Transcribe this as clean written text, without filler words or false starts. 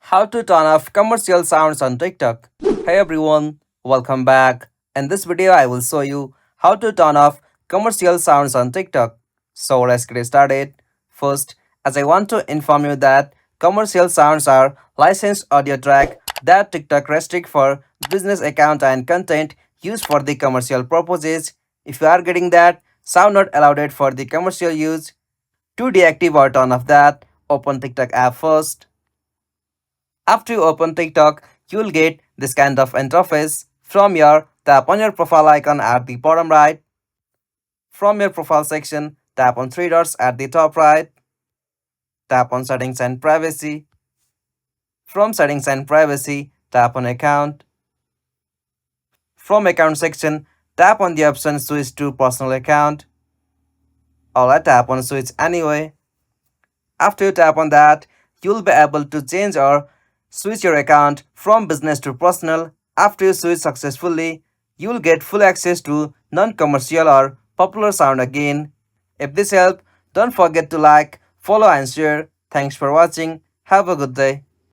How to turn off commercial sounds on TikTok. Hey everyone, welcome back. In this video, I will show you how to turn off commercial sounds on TikTok. So let's get started. First, as I want to inform you that commercial sounds are licensed audio track that TikTok restrict for business account and content used for the commercial purposes. If you are getting that, sound not allowed it for the commercial use. To deactivate or turn off that, open TikTok app first. After you open TikTok, you'll get this kind of interface. From here, tap on your profile icon at the bottom right. From your profile section, tap on three dots at the top right. Tap on settings and privacy. From settings and privacy, tap on account. From account section, tap on the option switch to personal account. Or I tap on switch anyway. After you tap on that, you'll be able to change or switch your account from business to personal. After you switch successfully, you'll get full access to non-commercial or popular sound again. If this helped, don't forget to like, follow and share. Thanks for watching. Have a good day.